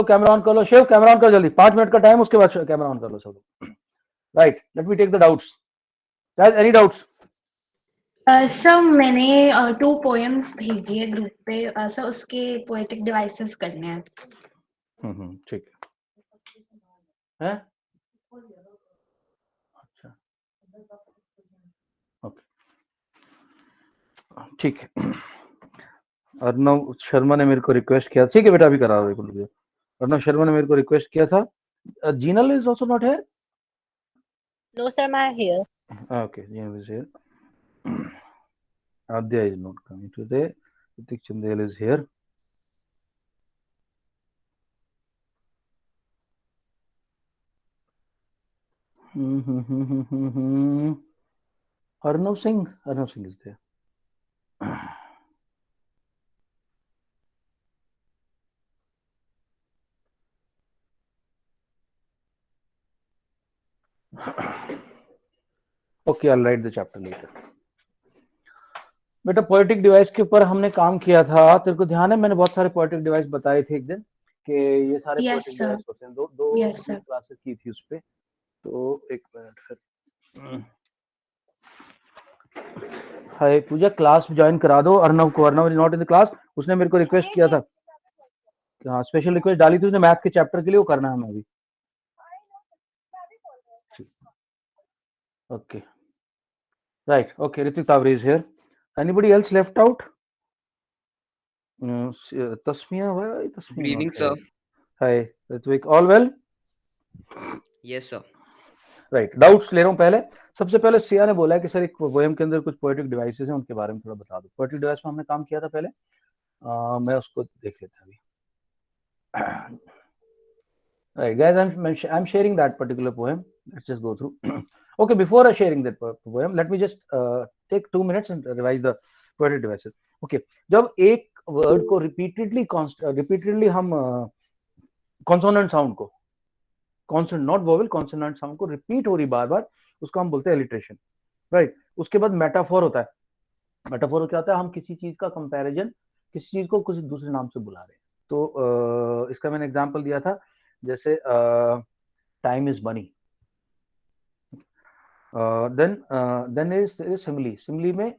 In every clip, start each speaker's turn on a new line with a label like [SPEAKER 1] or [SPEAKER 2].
[SPEAKER 1] Camera on कर लो, Shiv camera on कर जल्दी, 5 मिनट का टाइम, उसके बाद कैमरा ऑन कर लो सब लोग। Right, let me take the doubts. Guys any doubts?
[SPEAKER 2] Sir मैंने 2 पोएम्स भेजी है ग्रुप पे, सर उसके पोएटिक डिवाइसेस करने हैं।
[SPEAKER 1] ठीक है, अच्छा ओके ठीक है। अर्नव शर्मा ने मेरे को रिक्वेस्ट किया, ठीक है बेटा अभी करा रहा हूँ। अर्नव शर्मा ने मेरे को रिक्वेस्ट किया था। Jinal is also not here?
[SPEAKER 3] No, sir, I'm here.
[SPEAKER 1] Okay, Jean is here. Adya is not coming today. Ritik Chandel is here. Arnav Singh is there. Okay, I'll write the chapter later. बेटा poetic device के ऊपर हमने काम किया था, तेरे को ध्यान है? मैंने बहुत सारे पोएटिक डिवाइस बताए थे एक दिन कि ये सारे
[SPEAKER 2] Yes,
[SPEAKER 1] पोएटिक
[SPEAKER 2] sir.
[SPEAKER 1] डिवाइस होते हैं। दो
[SPEAKER 2] Yes,
[SPEAKER 1] हमने
[SPEAKER 2] sir.
[SPEAKER 1] क्लासेस की थी उस पे, तो एक मिनट फिर। हाय पूजा, क्लास ज्वाइन करा दो अर्नव को। Arnav is not in the class, उसने मेरे को रिक्वेस्ट किया था। हाँ, स्पेशल रिक्वेस्ट डाली थी उसने मैथ के चैप्टर के लिए, वो करना है हमें अभी। Okay. Right. Okay. Ritik Tavri is here. Anybody else left out? Tasmia, why Tasmia?
[SPEAKER 4] Good evening,
[SPEAKER 1] not
[SPEAKER 4] sir.
[SPEAKER 1] here? Hi, Ritvik. All well?
[SPEAKER 4] Yes, sir.
[SPEAKER 1] Right. Doubts ले रहा हूँ पहले। सबसे पहले सिया ने बोला है कि सर एक पोएम के अंदर कुछ पोएटिक डिवाइसेस हैं, उनके बारे में थोड़ा बता दो। पोएटिक डिवाइस में हमने काम किया था पहले, मैं उसको देख लेता अभी। Right, guys, I'm sharing that particular poem. Let's just go through. Okay, before I sharing that poem, let me just take 2 minutes and revise the poetic devices. Okay, जब एक वर्ड को रिपीटेडली हम कॉन्सोनेंट साउंड को, consonant not vowel, consonant sound को repeat हो रही बार बार, उसको हम बोलते हैं एलिट्रेशन। राइट, उसके बाद मेटाफोर होता है। मेटाफोर क्या होता है? हम किसी चीज का कंपैरिजन, किसी चीज को किसी दूसरे नाम से बुला रहे हैं। तो इसका मैंने एग्जांपल दिया था, जैसे time is money. Then is simile. Simile में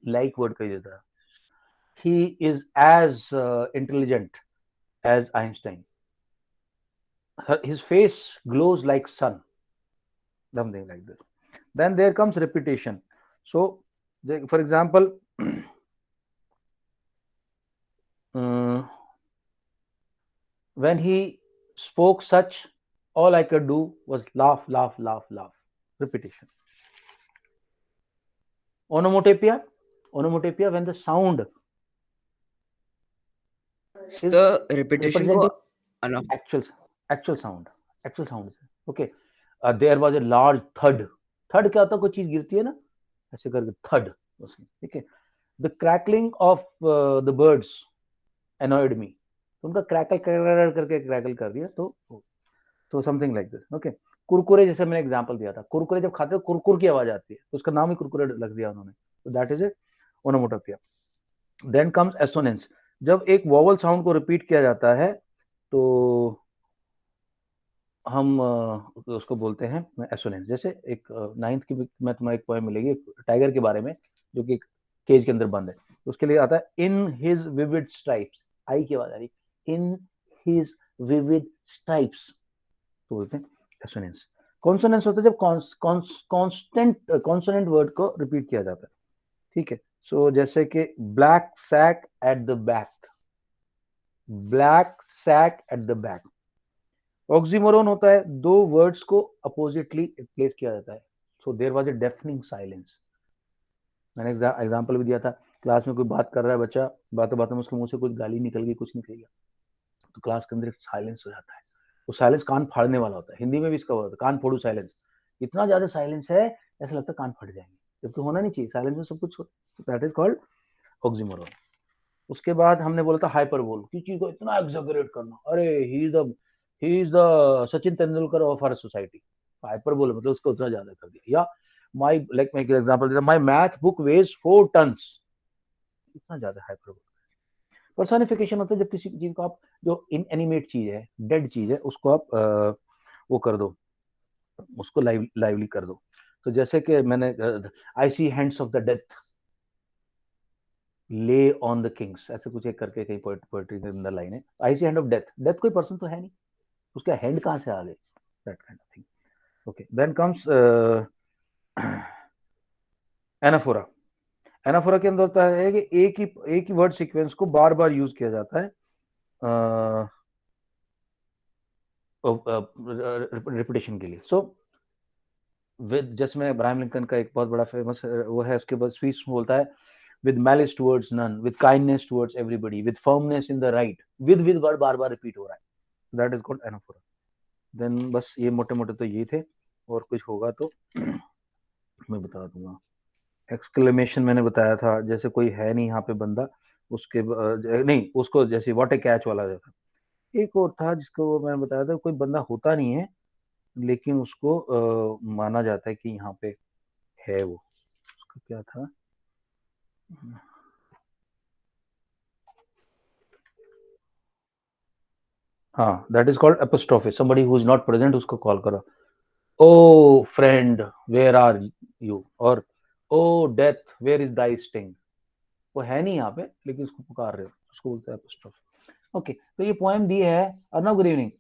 [SPEAKER 1] लाइक वर्ड का देता है, he is as intelligent as Einstein, his face glows like sun, something like this. Then there comes repetition. So for example, when he spoke such, all I could do was laugh, laugh, laugh, laugh. Repetition. Onomatopoeia. Onomatopoeia, when the sound is
[SPEAKER 4] The repetition को
[SPEAKER 1] representing actual sound. Okay. There was a large thud. Thud क्या होता है? कोई चीज गिरती है ना, ऐसे करके थड उसमें, ठीक है। The crackling of the birds annoyed me. उनका क्रैकल करके क्रैकल कर दिया, तो something like this. Okay. Kurkure, जैसे मैंने एग्जांपल दिया था, कुरकुरे जब खाते हो कुरकुर की आवाज आती है, तो उसका नाम ही कुरकुरे लग दिया उन्होंने, तो that is a onomatopoeia. Then comes assonance. जब एक वोवल साउंड को रिपीट किया जाता है तो हम उसको बोलते हैं एसोनेंस। जैसे एक 9th की में तुम्हारी एक पोएम मिलेगी टाइगर के बारे में, जो कि एक केज के अंदर बंद है, उसके लिए आता है इन हिज विविड स्ट्राइप्स। आई की आवाज आ रही, इन हिज विविड स्ट्राइप्स, तो बोलते हैं एसोनेंस। कॉन्सोनेंस होता है जब कांस्टेंट कॉन्सोनेंट वर्ड को रिपीट किया जाता है, ठीक है। सो जैसे कि black sack at the back, black sack at the back. Oxymoron होता है दो वर्ड्स को अपोजिटली प्लेस किया जाता है। So there was a deafening silence. मैंने एग्जांपल भी दिया था, क्लास में कोई बात कर रहा है बच्चा, बातों बातों में उसके मुंह से कुछ गाली निकल गई, कुछ निकल गया, तो क्लास के अंदर एक साइलेंस हो जाता है। वो साइलेंस कान फाड़ने वाला होता है। हिंदी में भी इसका होता है कान फोड़ू साइलेंस। इतना ज्यादा साइलेंस है, ऐसा लगता है कान फट जाएंगे, जबकि होना नहीं चाहिए, साइलेंस में सब कुछ। That is called oxymoron. उसके बाद हमने बोला था हाइपरबोल, किसी चीज को इतना एग्जैगरेट करना, अरे he is the Sachin Tendulkar of our society. Hyperbole मतलब उसको उतना ज्यादा कर दिया। या माय लाइक मैं एग्जांपल देता, my math book weighs 4 tons, इतना ज्यादा हाइपरबोल। पर्सोनिफिकेशन होता है जब किसी चीज को आप जो इनएनिमेट चीज है, डेड चीज है, उसको आप वो कर दो, उसको लाइवली कर दो। तो जैसे कि मैंने आई सी हैंड्स ऑफ द डेथ ले ऑन द किंग्स, ऐसे कुछ एक करके कहीं पोएट्री के अंदर लाइन है। I see hand of death, death कोई पर्सन तो है नहीं, उसका हैंड कहाँ से आ गए, that kind of thing. Okay, then comes anaphora. Anaphora के अंदर होता है कि एक ही वर्ड सीक्वेंस को बार बार यूज किया जाता है रिपीटेशन के लिए। सो विद, जैसे मैं अब्राहम लिंकन का एक बहुत बड़ा फेमस वो है, उसके बाद स्पीच बोलता है with malice towards none, with kindness towards everybody, with firmness in the right, with word bar bar repeat हो रहा है, that is called anaphora. Then बस ये मोटे मोटे तो ये थे, और कुछ होगा तो मैं बता दूंगा। एक्सक्लेमेशन मैंने बताया था, जैसे कोई है नहीं यहाँ पे बंदा, उसके नहीं, उसको जैसे व्हाट ए कैच वाला था। एक और था जिसको मैंने बताया था, कोई बंदा होता नहीं है लेकिन उसको माना जाता है कि यहाँ पे है वो, उसका क्या था, हाँ, that is called apostrophe, somebody who is not present उसको कॉल करो, O friend where are you, और O death where is thy sting. वो है नहीं यहाँ पे लेकिन उसको पुकार रहे हो, उसको बोलते हैं एपोस्ट्रोफी। ओके, तो ये पोएम दी है अर्नव, गुड इवनिंग।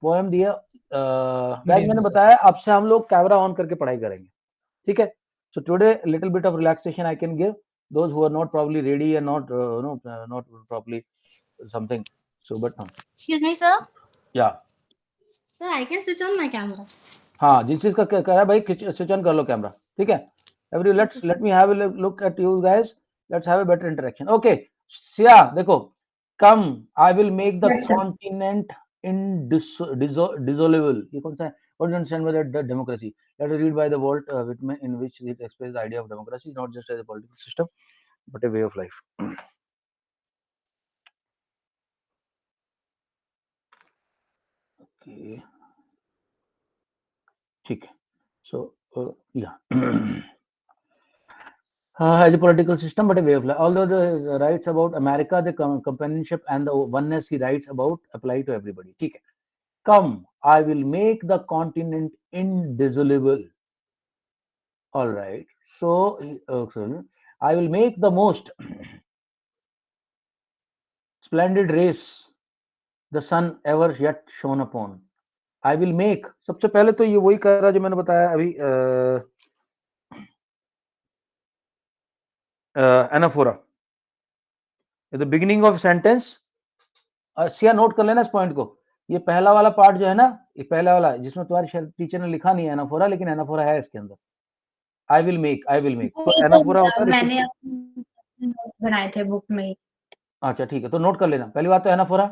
[SPEAKER 1] पोएम दिया गाइस, मैंने बताया आपसे हम लोग कैमरा ऑन करके पढ़ाई करेंगे, ठीक है। So today little bit of relaxation I can give those who are not probably ready and not not probably something, so but no,
[SPEAKER 5] Excuse me, sir.
[SPEAKER 1] yeah,
[SPEAKER 5] Sir, I can switch on my camera.
[SPEAKER 1] हाँ, जिस चीज का कह रहा है भाई, switch on कर लो camera, ठीक है। Every let me have a look at you guys, let's have a better interaction. Okay, Siya देखो, come I will make the
[SPEAKER 2] Yes, sir.
[SPEAKER 1] Continent indissoluble, ये कौन सा है, what do you understand by that democracy? Let us read by the Walt Whitman, in which it expresses the idea of democracy not just as a political system but a way of life. Okay, ठीक है, so yeah. As a political system, but a way of life. Although the rights about America, the companionship and the oneness he writes about apply to everybody. ठीक है. Come, I will make the continent indissoluble. All right. So, I will make the most splendid race the sun ever yet shone upon. I will make. सबसे पहले तो ये वही कर रहा जो मैंने बताया अभी, anaphora, the beginning of sentence. Siya note कर लेना इस पॉइंट को, ये पहला वाला पार्ट जो है ना, ये पहला वाला जिसमें तुम्हारी टीचर ने लिखा नहीं है एनाफोरा, लेकिन एनाफोरा है इसके अंदर। आई will make, I will make, तो एनाफोरा होता है
[SPEAKER 2] मैंने नोट्स बनाए थे बुक में।
[SPEAKER 1] अच्छा ठीक है, तो नोट कर लेना, पहली बात तो एनाफोरा,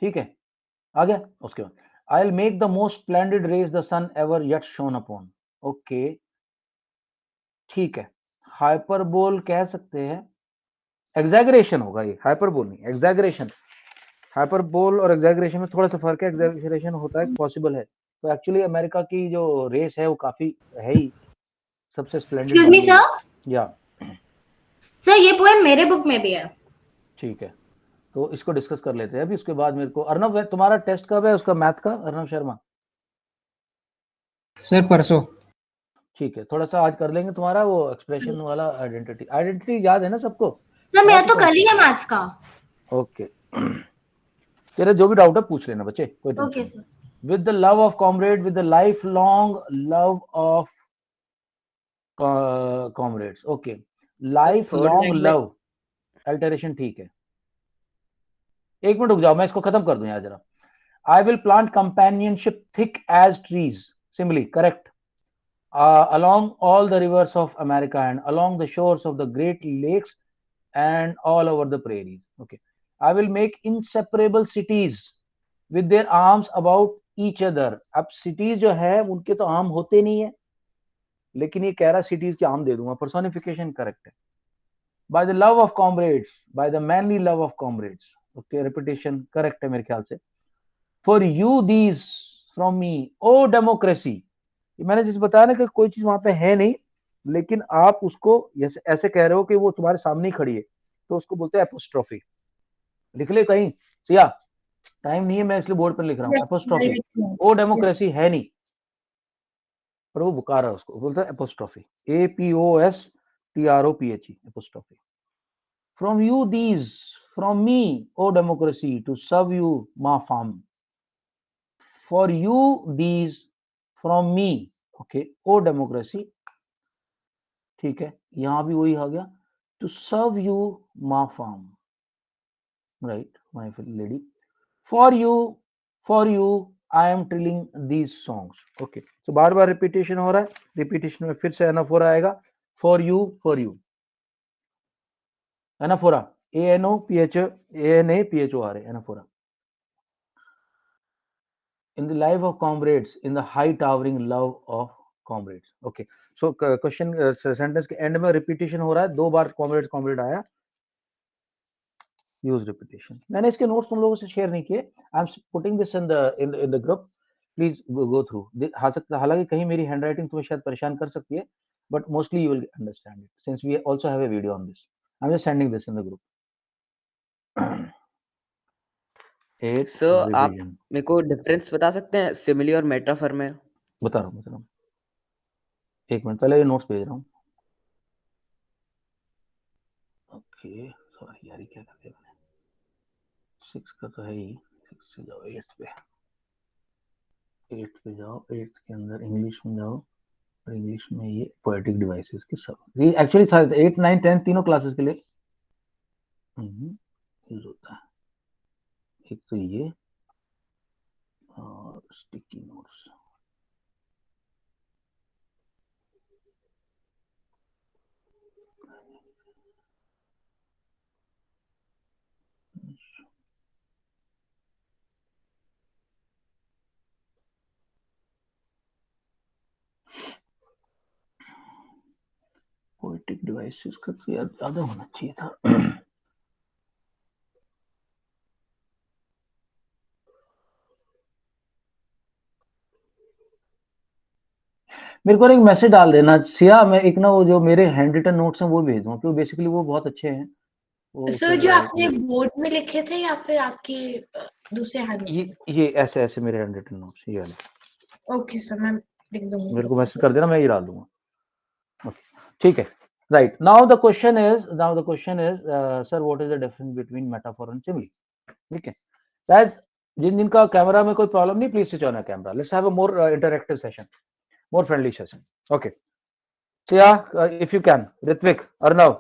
[SPEAKER 1] ठीक है, आ गया। उसके बाद I will make the most splendid race the sun ever yet shone upon. Okay, ठीक है, हाइपरबोल कह सकते हैं, एग्जैगरेशन होगा ये, हाइपरबोल नहीं, एग्जैगरेशन। हाइपरबोल और एग्जैगरेशन में थोड़ा सा फर्क है, एग्जैगरेशन होता है पॉसिबल है, तो एक्चुअली अमेरिका की जो रेस है वो काफी है ही सबसे स्प्लेंडेड।
[SPEAKER 5] Excuse me, sir.
[SPEAKER 1] या
[SPEAKER 5] Sir, ये पोएम मेरे बुक में भी है।
[SPEAKER 1] ठीक है, तो इसको डिस्कस कर लेते हैं अभी, उसके बाद मेरे को अर्नव, तुम्हारा टेस्ट कब है उसका, मैथ का, अर्नव शर्मा?
[SPEAKER 6] सर परसों।
[SPEAKER 1] ठीक है, थोड़ा सा आज कर लेंगे तुम्हारा वो एक्सप्रेशन वाला, आइडेंटिटी याद है ना सबको?
[SPEAKER 5] सर मेरा तो कल ही है मैथ्स का।
[SPEAKER 1] ओके, तेरे जो भी डाउट है पूछ लेना बच्चे, कोई tension
[SPEAKER 5] okay sir.
[SPEAKER 1] With the love of comrade, with the life long love of comrades. Okay, life long love, alteration ठीक है, एक मिनट रुक जाओ, मैं इसको खत्म कर दूं यार जरा। I will plant companionship thick as trees, simile correct, along all the rivers of America and along the shores of the great lakes and all over the prairies. Okay, I will make inseparable cities with their arms about each other. अब cities जो है उनके तो arm होते नहीं है, लेकिन ये कह रहा cities के आर्म दे दूंगा, personification correct है। By the love of comrades, by the manly love of comrades. Okay, repetition correct है मेरे ख्याल से। For you these from me, oh democracy. मैंने जिस बताया ना कि कोई चीज वहां पे है नहीं, लेकिन आप उसको ऐसे कह रहे हो कि वो तुम्हारे सामने ही खड़ी है, तो उसको बोलते हैं एपोस्ट्रोफी। लिख ले कहीं, सिया टाइम नहीं है, मैं इसलिए बोर्ड पर लिख रहा हूँ एपोस्ट्रोफी। ओ डेमोक्रेसी है नहीं, पर वो बुकार है उसको, बोलता है apostrophe, APOSTROPHE apostrophe. From you these, from me O democracy, to serve you ma femme, for you these, from me, okay, O democracy, ठीक है, यहां भी वही आ गया, to serve you ma femme, right my lady, for you I am trilling these songs, okay. तो बार बार repetition हो रहा है, रिपीटेशन में फिर से एनाफोरा आएगा, for you anaphora, ANOPHORA anaphora. In the life of comrades, in the high towering love of comrades, okay, so question sentence के end में repetition हो रहा है, 2 बार comrade आया, use repetition। मैंने इसके नोट्स तुम लोगों से शेयर नहीं किए, I am putting this in the group, please go through. हालांकि कहीं मेरी हैंडराइटिंग तुम्हें शायद परेशान कर सकती है, but mostly you will understand it since we also have a video on this. I am just sending this in the group.
[SPEAKER 4] Sir आप मेरे को डिफरेंस बता सकते हैं सिमिली और मेटाफर में?
[SPEAKER 1] बता रहा हूँ, एक मिनट, पहले ये नोट्स भेज रहा हूँ। ओके सॉरी यार, क्या कर दिया मैंने, 6 का तो है ही, 6 से जाओ 8 पे, 8 पे जाओ, 8 के अंदर इंग्लिश में जाओ, और इंग्लिश में ये पोएटिक डिवाइसेस के सब, ये एक्चुअली 8 9 10 तीनों क्लासेस के लिए यूज होता है। एक तो ये और स्टिकी नोट्स, पोएटिक डिवाइसेस का तो यार ज्यादा होना चाहिए था। मेरे को एक मैसेज डाल देना सिया, मैं एक ना वो जो मेरे हैंड रिटन नोट्स हैं वो भेज दूँ, क्योंकि बेसिकली वो बहुत अच्छे हैं।
[SPEAKER 2] सर जो आपने बोर्ड में लिखे थे या फिर आपके दूसरे हैंड?
[SPEAKER 1] ये ऐसे ऐसे मेरे हैंड रिटन नोट्स ये वाले।
[SPEAKER 2] ओके सर, मैं लिख दूंगा,
[SPEAKER 1] मेरे को मैसेज कर देना, मैं ये डाल दूंगा। ओके ठीक है, right. Now the question is sir what is the difference between metaphor and simile? ठीक है गाइस, जिनका कैमरा में कोई प्रॉब्लम नहीं, please switch on a camera, let's have a more interactive session, more friendly session, okay, so yeah, if you can, Ritvik, Arnav,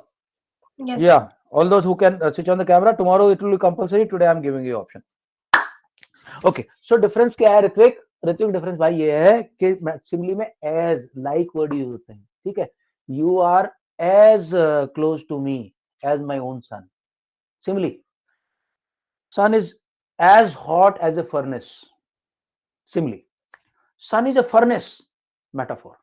[SPEAKER 2] yes,
[SPEAKER 1] yeah, all those who can switch on the camera, tomorrow it will be compulsory, today I'm giving you option, okay। so difference क्या है Ritwik? Difference भाई ये है कि simile में as like word use होते हैं, ठीक है, you are as close to me as my own son, simile sun is as hot as a furnace, simile sun is a furnace, metaphor.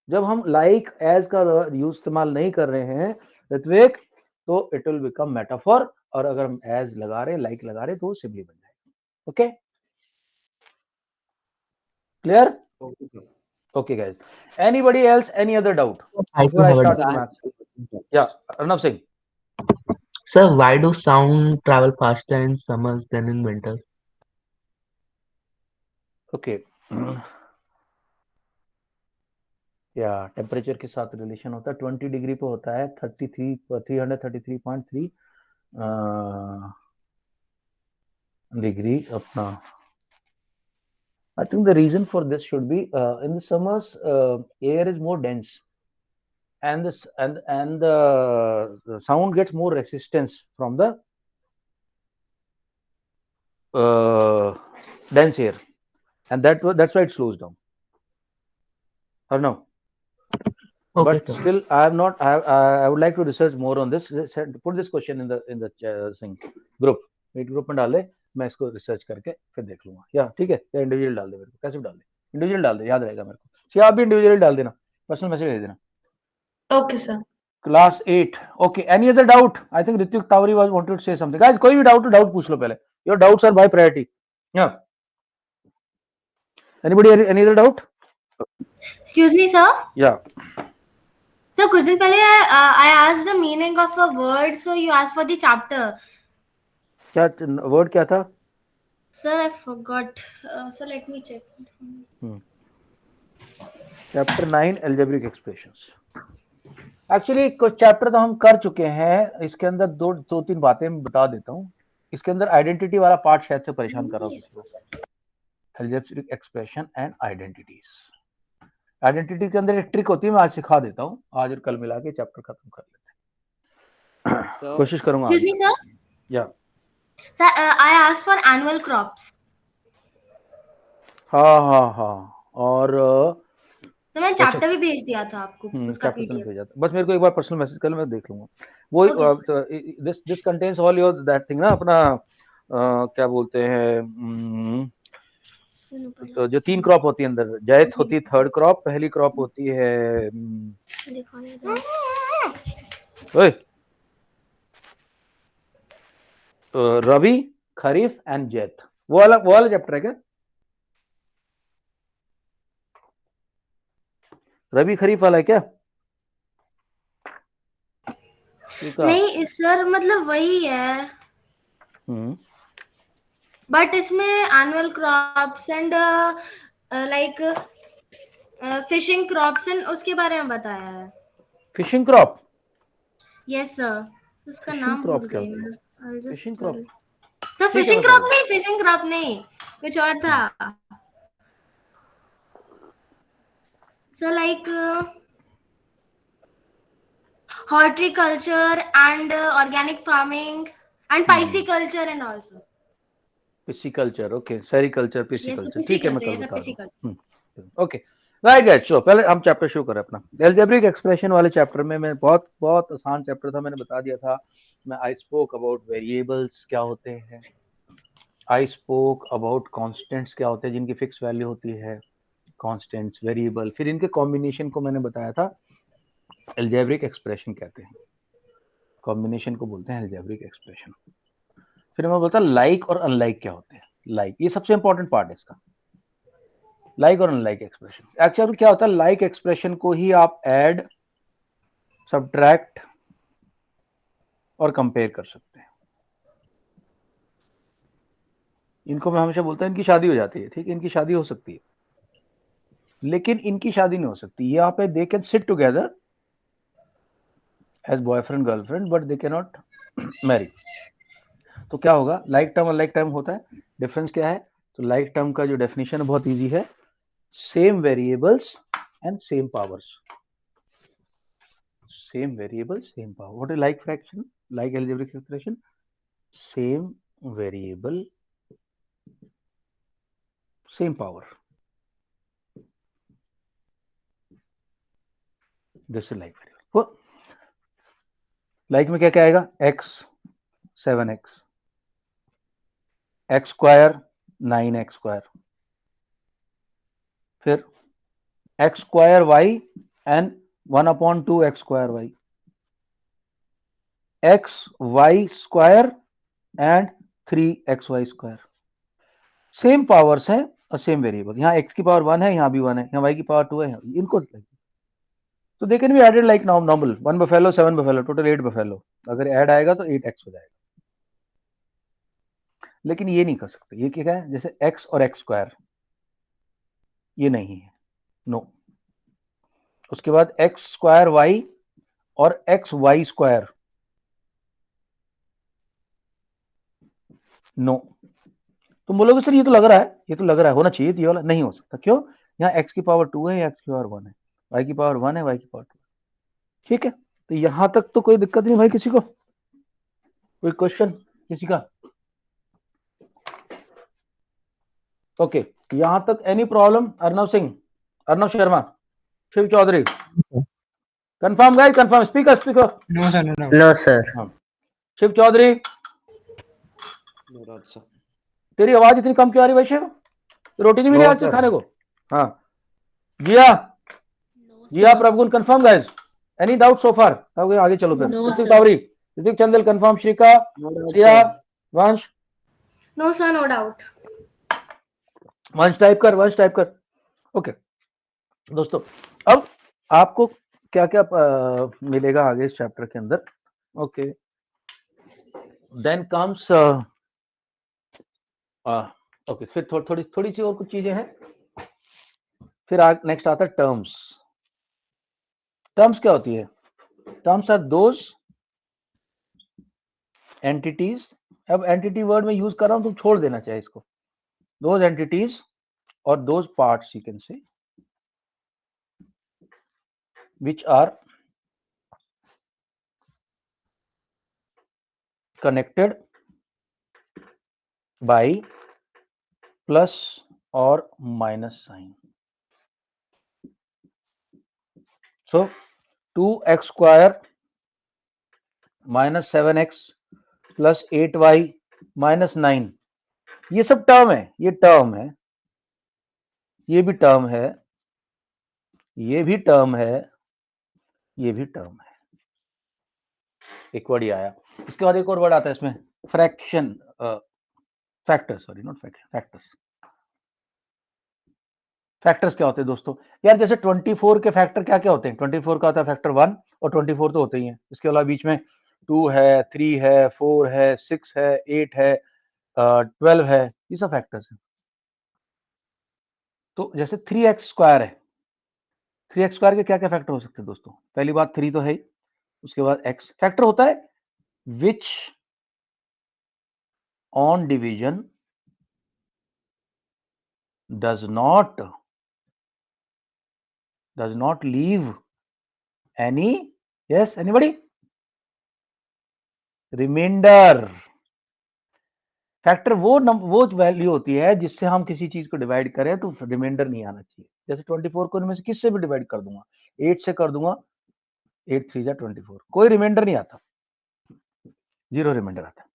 [SPEAKER 1] जब हम लाइक एज का use इस्तेमाल नहीं कर रहे हैं ऋत्विक, तो इट विल बिकम मेटाफोर, और अगर हम एज लगा रहे, लाइक लगा रहे, तो वो सिमिली बन जाएगा। Okay clear? Okay guys, anybody else, any other doubt before I start with maths? या Arnav Singh.
[SPEAKER 6] Sir, why do sound travel faster in summers than in winters?
[SPEAKER 1] Okay, या टेम्परेचर के साथ रिलेशन होता है, 20 डिग्री पे होता है 333.3 डिग्री अपना। I think the reason for this should be in the summers air is more dense and this and the sound gets more resistance from the dense air, and that's why it slows down. Or no?
[SPEAKER 6] Okay,
[SPEAKER 1] but
[SPEAKER 6] sir.
[SPEAKER 1] still I have not, I would like to research more on this. Put this question in the group, meet group में डाले, मैं इसको research करके फिर देख लूंगा। या ठीक है, या इंडिविजुअल डाल दे, मेरे को कैसे डाल दे, इंडिविजुअल डाल दे, याद रहेगा मेरे को। या आप भी इंडिविजुअल डाल देना, पर्सनल मैसेज दे देना।
[SPEAKER 2] Okay sir.
[SPEAKER 1] Class 8, okay, any other doubt? I think Hrithik Tawari was wanted to say something. Guys कोई भी डाउट पूछ लो पहले, your doubts are by priority. या anybody, any other doubt?
[SPEAKER 5] Excuse me, sir.
[SPEAKER 1] या
[SPEAKER 5] So कुछ दिन पहले I asked the meaning of a word, so you asked for the chapter.
[SPEAKER 1] क्या वर्ड क्या था?
[SPEAKER 5] Sir, I forgot. So let me check.
[SPEAKER 1] Chapter 9 algebraic expressions. Actually कुछ chapter तो हम कर चुके हैं, इसके अंदर दो तीन बातें मैं बता देता हूँ। इसके अंदर आइडेंटिटी वाला पार्ट शायद से परेशान कर रहा हो किसी को। Algebraic expression and identities. Identity के अंदर एक ट्रिक होती है, मैं आज सिखा देता हूँ, आज और कल मिला के चैप्टर खत्म कर लेते हैं।
[SPEAKER 4] So,
[SPEAKER 1] कोशिश करूंगा
[SPEAKER 5] Excuse me, sir.
[SPEAKER 1] या
[SPEAKER 5] Sir, I asked for annual crops.
[SPEAKER 1] हाँ और
[SPEAKER 5] तो मैं चैप्टर भी भेज दिया था आपको उसका
[SPEAKER 1] चैप्टर तो नहीं
[SPEAKER 5] पीडीएफ।
[SPEAKER 1] भेजा था, बस मेरे को एक बार पर्सनल मैसेज कर लो, मैं देख लूंगा वो।
[SPEAKER 5] Okay,
[SPEAKER 1] this contains all your that thing ना, अपना क्या बोलते हैं, तो जो 3 क्रॉप होती है अंदर, जायद होती है थर्ड क्रॉप, पहली क्रॉप होती है ओए, रबी, खरीफ एंड जैद। वो वाला चैप्टर है क्या? रबी खरीफ वाला है क्या?
[SPEAKER 5] नहीं सर, मतलब वही है, बट इसमें annual crops and like fishing crops and उसके बारे में बताया है।
[SPEAKER 1] Fishing crop?
[SPEAKER 5] यस सर, उसका
[SPEAKER 1] फिशिंग
[SPEAKER 5] नाम
[SPEAKER 1] क्रॉप
[SPEAKER 5] भूल
[SPEAKER 1] क्या
[SPEAKER 5] गई
[SPEAKER 1] होता है?
[SPEAKER 5] मैं।
[SPEAKER 1] फिशिंग क्रॉप
[SPEAKER 5] सर
[SPEAKER 1] ठीक है,
[SPEAKER 5] फिशिंग
[SPEAKER 1] मतलब
[SPEAKER 5] क्रॉप नहीं, कुछ और था sir, like horticulture and organic farming and pisciculture and also.
[SPEAKER 1] Pisciculture, okay, sericulture,
[SPEAKER 5] Yes,
[SPEAKER 1] pisciculture, ठीक है, मैं कल
[SPEAKER 5] pisciculture. Yes,
[SPEAKER 1] बता
[SPEAKER 5] pisciculture.
[SPEAKER 1] दूँ। ओके राइट गाइस, चलो पहले हम चैप्टर शुरू करें अपना। अलजेब्रिक एक्सप्रेशन वाले चैप्टर में मैं बहुत बहुत आसान चैप्टर था, मैंने बता दिया था। मैं आई स्पोक अबाउट वेरिएबल्स क्या होते हैं, आई स्पोक अबाउट कांस्टेंट्स क्या होते हैं जिनकी फिक्स वैल्यू होती है, कांस्टेंट्स, वेरिएबल, फिर इनके कॉम्बिनेशन को मैंने बताया था अलजेब्रिक एक्सप्रेशन कहते हैं, कॉम्बिनेशन को बोलते हैं अलजेब्रिक एक्सप्रेशन। फिर मैं बोलता लाइक और अनलाइक क्या होते हैं। लाइक ये सबसे इंपॉर्टेंट पार्ट है इसका, लाइक और अनलाइक एक्सप्रेशन। एक्चुअली क्या होता है, लाइक एक्सप्रेशन को ही आप ऐड, सब्ट्रैक्ट और कंपेयर कर सकते हैं। इनको मैं हमेशा बोलता हूं इनकी शादी हो जाती है, ठीक है, इनकी शादी हो सकती है, लेकिन इनकी शादी नहीं हो सकती। यहाँ पे they can sit together as boyfriend girlfriend but they can not marry. तो क्या होगा, लाइक टर्म और लाइक टर्म होता है, डिफरेंस क्या है? तो लाइक टर्म का जो डेफिनेशन है बहुत इजी है, same variables and same powers. Same variable same power. What is like fraction, like algebraic expression? Same variable same power, this is like variable. Like में क्या क्या आएगा, x 7x, x square 9x square, फिर x square y and 1/2 x square y, x y square and 3xy square. Same powers है और same variable. यहाँ x की power 1 है, यहाँ भी 1 है, यहाँ y की पावर 2 है, इनको तो they can be added like normal, 1 buffalo 7 buffalo, total 8 buffalo. अगर ऐड आएगा तो 8x हो जाएगा, लेकिन ये नहीं कर सकते। ये क्या है, जैसे x और x स्क्वायर, ये नहीं है, नो। उसके बाद x स्क्वायर y और x y स्क्वायर, नो। तुम बोलोगे सर ये तो लग रहा है, ये तो लग रहा है होना चाहिए, ये वाला नहीं हो सकता। क्यों? यहाँ x की पावर 2 है, या x की पावर 1 है, y की पावर 1 है, y की पावर 2। ठीक है, तो यहां तक तो कोई दिक्कत नहीं भाई, किसी को कोई क्वेश्चन किसी का? ओके, यहां तक any problem? Arnav Singh, Arnav Sharma, Shiv Chaudhary, confirm guys, confirm, speaker.
[SPEAKER 6] No, sir, no, sir.
[SPEAKER 1] Shiv Chaudhary,
[SPEAKER 4] no doubt, sir.
[SPEAKER 1] तेरी आवाज इतनी कम क्यों आ रही भाई शिव? रोटी नहीं मिली आज के खाने को? हाँ, Jiya Prabhugun, confirm guys, any doubt so far? आगे चलो फिर। Hrithik Tawari, Hrithik Chandel, confirm, Shrika, Siya, Vansh,
[SPEAKER 5] No sir, no doubt.
[SPEAKER 1] Vansh type कर। ओके दोस्तों, अब आपको क्या क्या मिलेगा आगे इस चैप्टर के अंदर? ओके, देन कम्स ओके, फिर थोड़ी थोड़ी सी और कुछ चीजें हैं। फिर नेक्स्ट आता है टर्म्स। टर्म्स क्या होती है? टर्म्स आर दोज एंटिटीज, अब एंटिटी वर्ड में यूज कर रहा हूं, तुम छोड़ देना चाहिए इसको। दोज एंटिटीज और those parts you can say which are connected by plus or minus sign. So 2x square minus 7x plus 8y minus 9, ये सब टर्म है, ये टर्म है, ये भी टर्म है, ये भी टर्म है, ये भी टर्म है। एक वर्ड ये आया। इसके बाद एक और वर्ड आता है इसमें, fraction, factors, sorry not fraction, factors. Factors क्या होते हैं दोस्तों? यार जैसे 24 के फैक्टर क्या क्या होते हैं? 24 का होता है फैक्टर 1 और 24 तो होते ही हैं। इसके अलावा बीच में 2 है, 3 है, 4 है, 6 है, 8 है, 12 है, ये सब फैक्टर्स हैं। तो जैसे 3x स्क्वायर है, 3x स्क्वायर के क्या क्या फैक्टर हो सकते हैं दोस्तों? पहली बात 3 तो है ही, उसके बाद x फैक्टर होता है which on division does not leave any, yes anybody, reminder. Factor वो वैल्यू होती है जिससे हम किसी चीज को डिवाइड करें तो रिमाइंडर नहीं आना चाहिए। जैसे 24 को इनमें से किससे भी डिवाइड कर दूंगा, 8 से कर दूंगा, 8 3 जा 24, कोई रिमाइंडर नहीं आता, जीरो रिमाइंडर आता है।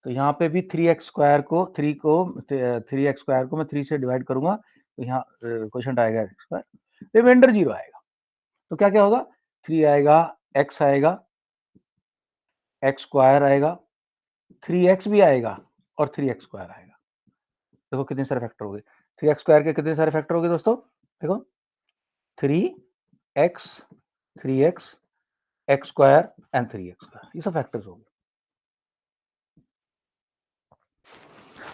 [SPEAKER 1] तो यहाँ पे भी 3x स्क्वायर को 3x स्क्वायर को मैं 3 से डिवाइड करूंगा तो यहाँ क्वेश्चन आएगा x स्क्वायर, रिमाइंडर 0 आएगा। तो क्या क्या होगा? 3 आएगा, x आएगा, x स्क्वायर आएगा, 3x भी आएगा और 3x स्क्वायर आएगा। देखो कितने सारे फैक्टर हो गए। 3x स्क्वायर के कितने सारे फैक्टर हो गए दोस्तों? देखो 3x, 3x, x square and 3x square, ये सब फैक्टर्स हो गए।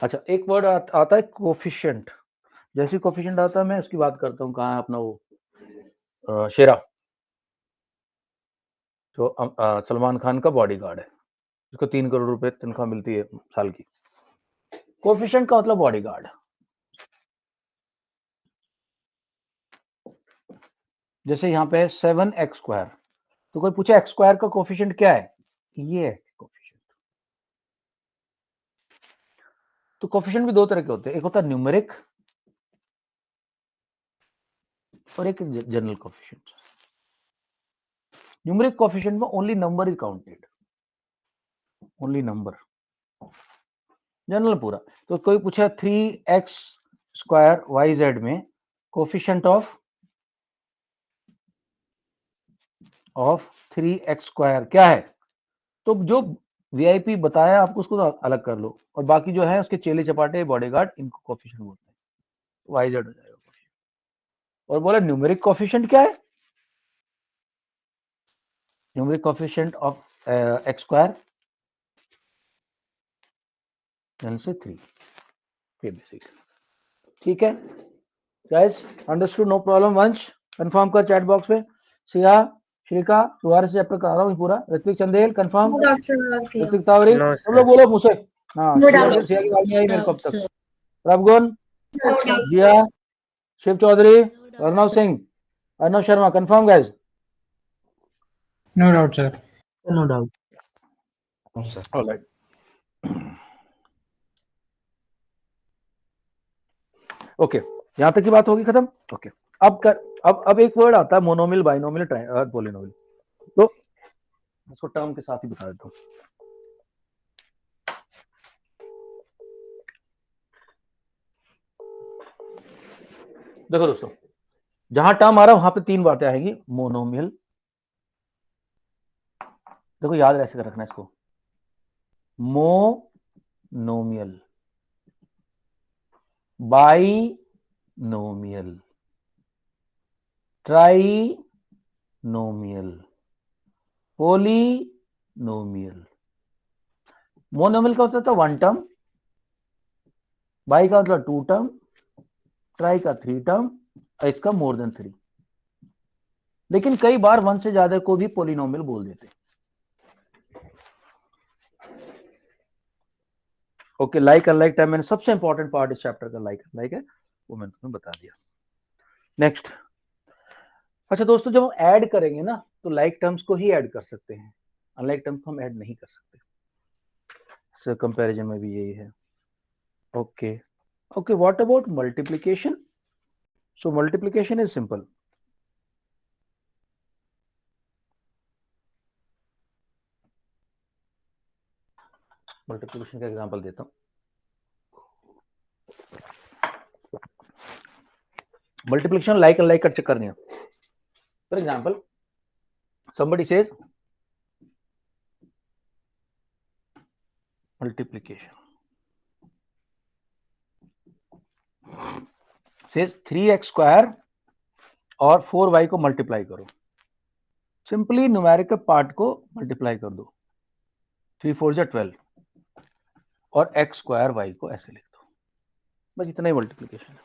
[SPEAKER 1] अच्छा, एक वर्ड आता है कोफिशिएंट। जैसे कोफिशिएंट आता है मैं उसकी बात करता हूँ। कहाँ है अपना वो शेरा, जो सलमान खान का बॉडीगार्ड है, जिसको 3 करोड़ रुपए तनख्वाह मिलती है साल की। कोफिशिएंट का मतलब बॉडीगार्ड। जैसे यहाँ पे 7x स्क्वायर, तो कोई पूछे x स्क्वायर का कोफिशिएंट क्या है? ये है कोफिशिएंट। तो कोफिशिएंट भी दो तरह के होते हैं, एक होता है न्यूमेरिक और एक जनरल कोफिशिएंट। न्यूमेरिक कोफिशिएंट में only number is counted, only number, general पूरा। तो कोई पूछा 3x स्क्वायर yz में कोफिशिएंट ऑफ 3x स्क्वायर क्या है? तो जो वीआईपी बताया आपको उसको तो अलग कर लो, और बाकी जो है उसके चेले चपाटे बॉडीगार्ड, इनको कोफिशिएंट बोलते हैं, yz हो जाएगा। और बोला न्यूमेरिक कोफिशिएंट क्या है? Numeric coefficient of x square से 3, ये बेसिक। ठीक है गाइस, अंडरस्टूड, नो प्रॉब्लम। वंश कंफर्म कर चैट बॉक्स में। सिया, श्रीका, दोबारा से चैप्टर करा रहा हूँ पूरा। ऋत्विक चंदेल कंफर्म, ऋत्विक तावरी,
[SPEAKER 6] No,
[SPEAKER 1] सब लोग बोलो मुझसे। हाँ,
[SPEAKER 2] No
[SPEAKER 1] सिया
[SPEAKER 2] doubt.
[SPEAKER 1] की आवाज नहीं आई मेरे को अब
[SPEAKER 3] Doubts,
[SPEAKER 1] तक।
[SPEAKER 3] sir.
[SPEAKER 1] Prabhugun, Jiya, Shiv Chaudhary, Arnav Singh, Arnav Sharma, confirm guys?
[SPEAKER 7] No doubt, sir.
[SPEAKER 6] no doubt.
[SPEAKER 1] Alright. Okay, यहां तक की बात होगी खत्म। ओके, अब एक वर्ड आता है मोनोमिल, बाइनोमिल, पॉलिनोमिल। तो इसको टर्म के साथ ही बता देता हूँ। देखो दोस्तों, जहां टर्म आ रहा है वहां पे 3 बातें आएंगी। मोनोमिल, देखो याद ऐसे कर रखना इसको, monomial, binomial, trinomial, polynomial. Monomial का होता था वन टर्म, बाई का मतलब 2 टर्म, ट्राई का 3 टर्म, और इसका मोर देन 3। लेकिन कई बार 1 से ज्यादा को भी पोलिनोमियल बोल देते हैं। ओके, लाइक अनलाइक टाइम, मैंने सबसे इंपॉर्टेंट पार्ट इस चैप्टर का लाइक अनलाइक है, वो मैंने तुम्हें बता दिया। नेक्स्ट, अच्छा दोस्तों, जब हम ऐड करेंगे ना तो लाइक टर्म्स को ही ऐड कर सकते हैं, अनलाइक टर्म्स को हम ऐड नहीं कर सकते। सो कंपैरिजन में भी यही है। Okay okay, what about multiplication? So multiplication is simple. Multiplication का एग्जांपल देता हूं। मल्टीप्लिकेशन लाइक अनलाइक का चक्कर नहीं है। For example, somebody says multiplication, says 3x square और 4y को मल्टीप्लाई करो। सिंपली न्यूमेरिकल पार्ट को मल्टीप्लाई कर दो, 3 4 जा 12, और x स्क्वायर y को ऐसे लिख दो, बस इतना ही मल्टीप्लिकेशन है।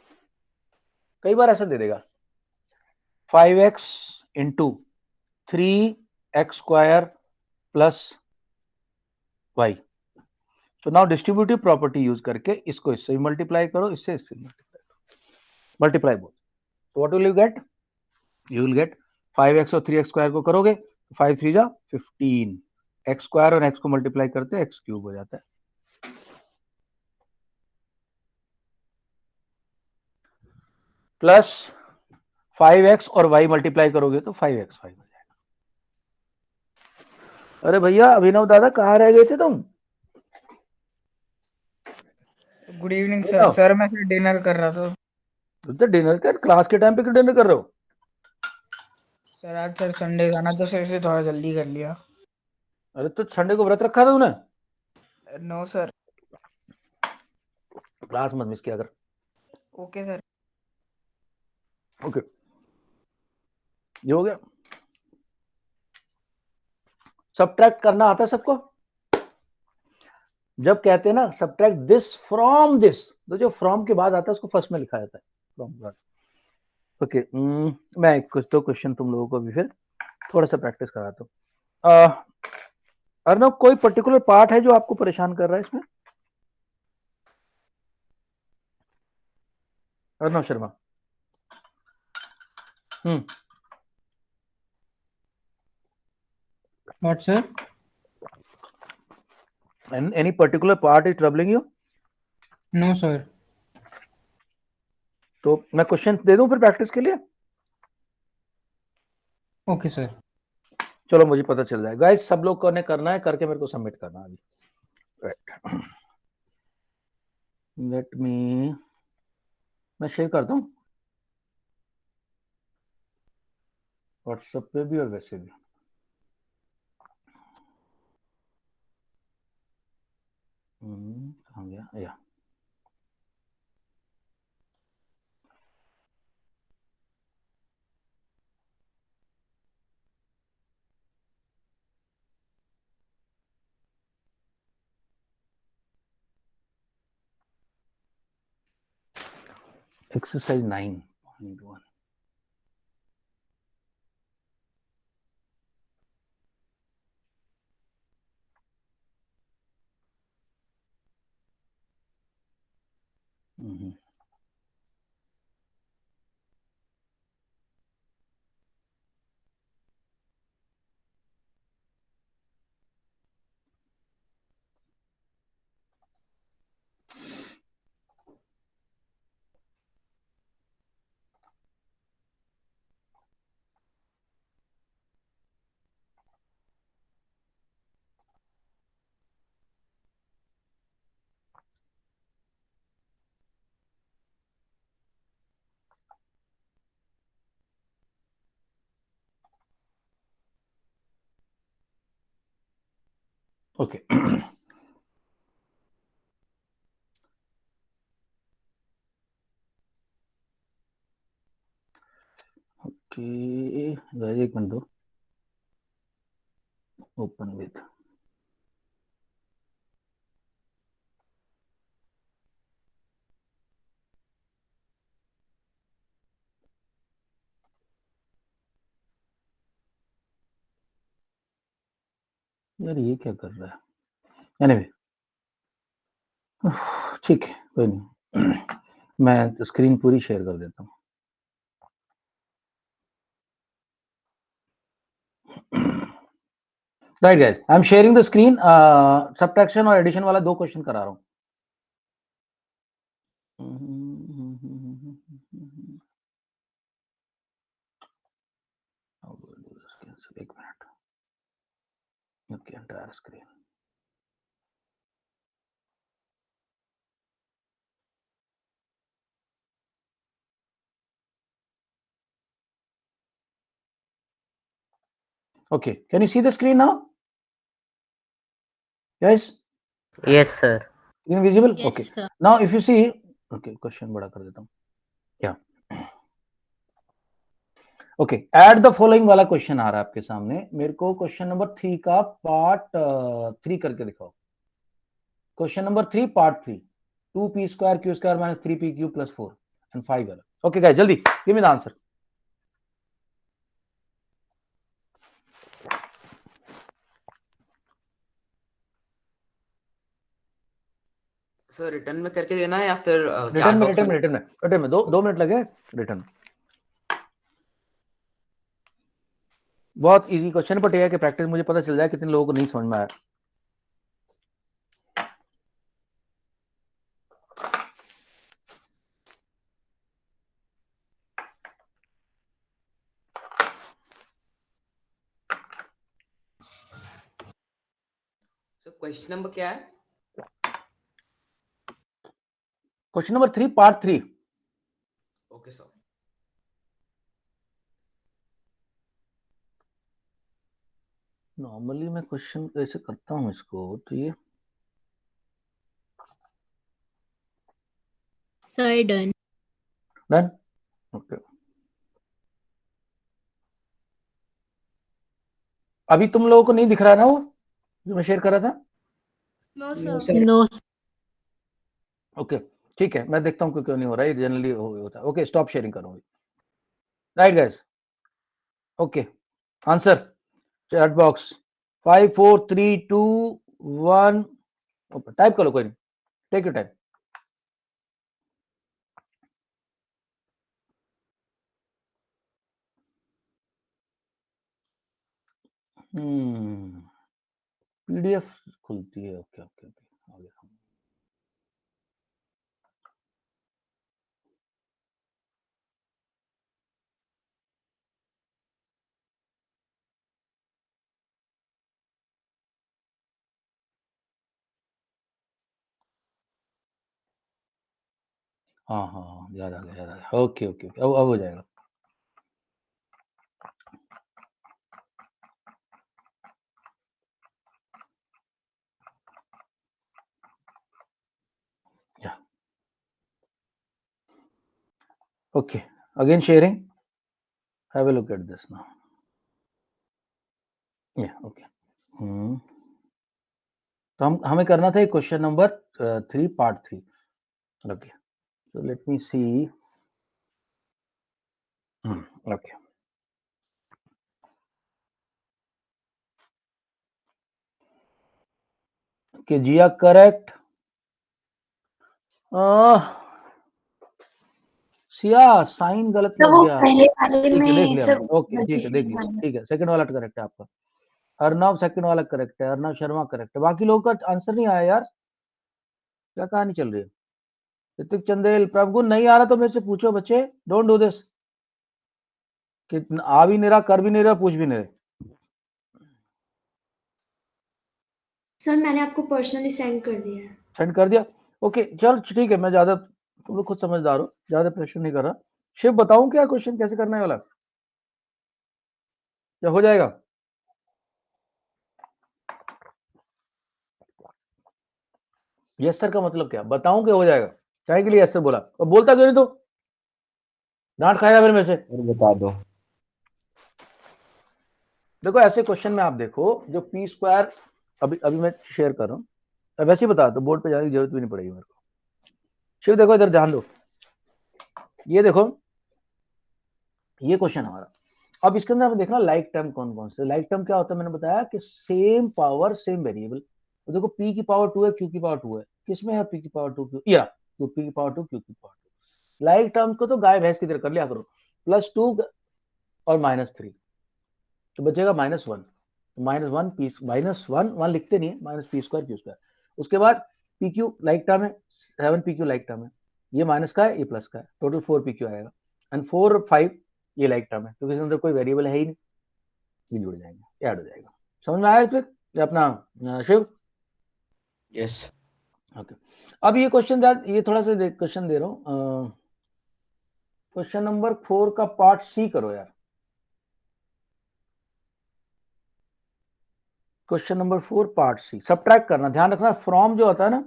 [SPEAKER 1] कई बार ऐसा दे देगा 5x into 3x square plus y। तो नाउ डिस्ट्रीब्यूटिव प्रॉपर्टी यूज करके इसको इससे मल्टीप्लाई करो, इससे मल्टीप्लाई करो, मल्टीप्लाई बोल। तो what will you get? You will get 5x और 3x स्क्वायर को करोगे 5 3 जा 15, x स्क्वायर और x को मल्टीप्लाई करते x क्यूब हो जाता है। प्लस 5x और y मल्टीप्लाई करोगे तो 5x y हो जाएगा। अरे भैया अभिनव दादा कहाँ रह गए थे तुम?
[SPEAKER 8] Good evening sir. सर मैं सर डिनर कर रहा था।
[SPEAKER 1] तो डिनर कर, क्लास के टाइम पे क्यों डिनर कर रहे हो?
[SPEAKER 8] सर आज सर संडे था ना तो सर इसे थोड़ा जल्दी कर लिया।
[SPEAKER 1] अरे तो संडे को व्रत रखा था तूने?
[SPEAKER 8] No sir.
[SPEAKER 1] क्लास मत मिस किया कर।
[SPEAKER 8] Okay sir.
[SPEAKER 1] ओके, ये हो गया। सबट्रैक्ट करना आता है सबको? जब कहते हैं ना सबट्रैक्ट दिस फ्रॉम दिस, तो जो फ्रॉम के बाद आता है उसको फर्स्ट में लिखा जाता है, फ्रॉम के बाद। ओके, मैं कुछ तो क्वेश्चन तुम लोगों को भी फिर थोड़ा सा प्रैक्टिस कराता हूँ। अर्नब, कोई पर्टिकुलर पार्ट है जो आपको परेशान कर रहा है इसमें? Arnab Sharma.
[SPEAKER 7] What, sir?
[SPEAKER 1] Any particular part is troubling you?
[SPEAKER 7] No, sir.
[SPEAKER 1] तो मैं क्वेश्चन दे दूं फिर प्रैक्टिस के लिए?
[SPEAKER 7] Okay, sir.
[SPEAKER 1] चलो मुझे पता चल जाएगा। गाइस सब लोग को ने करना है, करके मेरे को सबमिट करना है अभी। राइट, लेट मी, मैं शेयर करता हूँ व्हाट्सएप पे भी और वैसे भी। कहाँ गया? या एक्सरसाइज 9.1। ओके, ओके गाइस एक मिनट दो, ओपन विद यार ये क्या कर रहा है? एनीवे ठीक है, कोई नहीं। मैं स्क्रीन पूरी शेयर कर देता हूँ। Right guys, I am sharing the screen. Subtraction और एडिशन वाला 2 क्वेश्चन करा रहा हूँ। एक minute, okay, entire screen. Okay, can you see the screen now? Guys,
[SPEAKER 6] Yes, sir.
[SPEAKER 1] screen visible?
[SPEAKER 3] Yes,
[SPEAKER 1] Okay.
[SPEAKER 3] sir.
[SPEAKER 1] Now if you see, okay, question बड़ा कर देता हूँ क्या? Okay, add the following वाला क्वेश्चन आ रहा है आपके सामने। मेरे को क्वेश्चन नंबर 3 का पार्ट 3 करके दिखाओ। Question number 3 part 3, 2p square q square minus 3pq plus 4 and 5 वाला। Okay guys, जल्दी give me the answer.
[SPEAKER 4] Sir return में करके देना है या फिर
[SPEAKER 1] रिटर्न में, रिटर्न में 2 मिनट लगे रिटर्न। बहुत इजी क्वेश्चन, बट ये है कि प्रैक्टिस मुझे पता चल जाए कितने लोगों को नहीं समझ में आया।
[SPEAKER 4] सर क्वेश्चन नंबर क्या है?
[SPEAKER 1] Question number 3 part 3।
[SPEAKER 4] Okay sir.
[SPEAKER 1] Normally मैं क्वेश्चन ऐसे करता हूँ इसको, तो ये
[SPEAKER 3] Sir, done.
[SPEAKER 1] डन। ओके, अभी तुम लोगों को नहीं दिख रहा है ना वो जो मैं शेयर कर रहा था?
[SPEAKER 5] No
[SPEAKER 8] No,
[SPEAKER 5] sir.
[SPEAKER 8] sir.
[SPEAKER 3] No.
[SPEAKER 1] Okay ठीक है, मैं देखता हूँ क्यों नहीं हो रहा है, जनरली होता है। ओके, स्टॉप शेयरिंग करूंगी। Right guys, okay, answer chat box 5 4 3 2 1। Okay, type करो, कोई नहीं, टेक योर टाइम। पीडीएफ खुलती है। ओके ओके ओके, आगे हाँ हाँ हाँ, याद आ गया, याद आ गया। ओके ओके ओके, अब हो जाएगा। Okay, again sharing. Have a look at this now. Yeah, okay. तो हमें करना था question number 3 part 3। Okay, so let me see. Okay, okay, जिया करेक्ट। सिया साइन गलत
[SPEAKER 2] तो
[SPEAKER 1] लग
[SPEAKER 2] वो
[SPEAKER 1] गया।
[SPEAKER 2] पहले वाले
[SPEAKER 1] ठीक है, देख
[SPEAKER 2] में
[SPEAKER 1] लिया
[SPEAKER 2] सब
[SPEAKER 1] मैंने। ओके ठीक है, देख लिया। ठीक है, सेकंड वाला करेक्ट है आपका। अर्नव सेकंड वाला करेक्ट है, अर्नव शर्मा करेक्ट है। बाकी लोगों का आंसर नहीं आया यार, क्या कहानी चल रही है? ऋतिक चंदेल, प्रभु नहीं आ रहा तो मेरे से पूछो बच्चे, डोंट डू दिस कि आ भी नहीं रहा, कर भी नहीं रहा, पूछ भी नहीं रहे।
[SPEAKER 5] सर मैंने आपको पर्सनली सेंड कर दिया है।
[SPEAKER 1] सेंड कर दिया? ओके चल ठीक है, मैं ज्यादा, तुम लोग खुद समझदार हो, ज्यादा प्रेशर नहीं कर रहा। शिव बताऊं क्या क्वेश्चन कैसे करना है वाला, क्या हो जाएगा? यस सर का मतलब क्या, बताऊं क्या हो जाएगा? चाहे के लिए यस सर बोला, और बोलता क्यों नहीं तो डांट खाएगा फिर मेरे से।
[SPEAKER 9] बता दो।
[SPEAKER 1] देखो ऐसे क्वेश्चन में आप देखो, जो पी स्क्वायर, अभी अभी मैं शेयर कर रहा हूँ, वैसे ही बता दो, बोर्ड पे जाने की जरूरत भी नहीं पड़ेगी मेरे को। शिव देखो इधर ध्यान दो, ये देखो, ये क्वेश्चन हमारा, अब इसके अंदर हमें देखना लाइक टर्म कौन कौन से। लाइक टर्म क्या होता है, मैंने बताया कि सेम पावर सेम वेरिएबल। तो देखो p की पावर 2 है, q की पावर 2 है, किसमें है p की पावर 2 q, या p की पावर 2 q की पावर 2। लाइक टर्म्स को तो गाय भैंस की तरह कर लिया करो, +2 और -3, तो बचेगा -1, -1 पी, -1 लिखते नहीं है, -p² q²। उसके बाद pq लाइक टर्म है, 7pq लाइक टर्म है, ये माइनस का है ये प्लस का है, टोटल 4pq आएगा। एंड 4 और 5 ये लाइक टर्म है, क्योंकि इसके अंदर कोई वेरिएबल है ही नहीं, ये जुड़ जाएंगे, ऐड हो जाएगा। समझ में आया फिर ये अपना शिव?
[SPEAKER 4] यस।
[SPEAKER 1] ओके, अब ये क्वेश्चन ये थोड़ा सा क्वेश्चन दे रहा हूँ, क्वेश्चन नंबर 4 का पार्ट सी करो यार। Question number 4 part C, subtract करना। ध्यान रखना फ्रॉम जो होता है ना,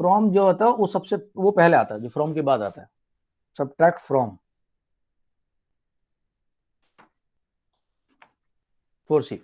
[SPEAKER 1] फ्रॉम जो होता है वो सबसे वो पहले आता है, जो फ्रॉम के बाद आता है। Subtract from 4C।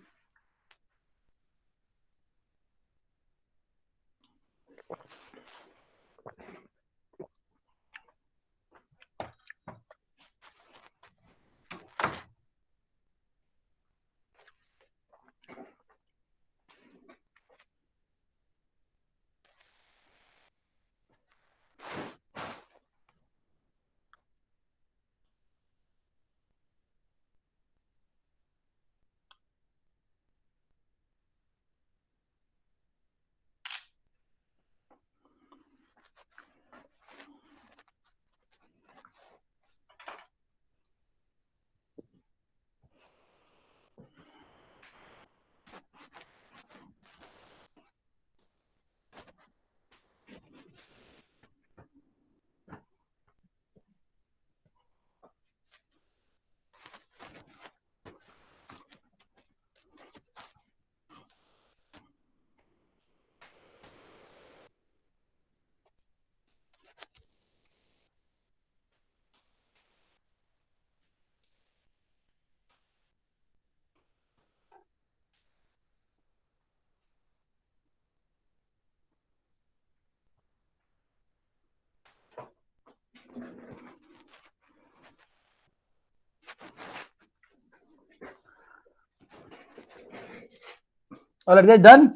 [SPEAKER 1] और डन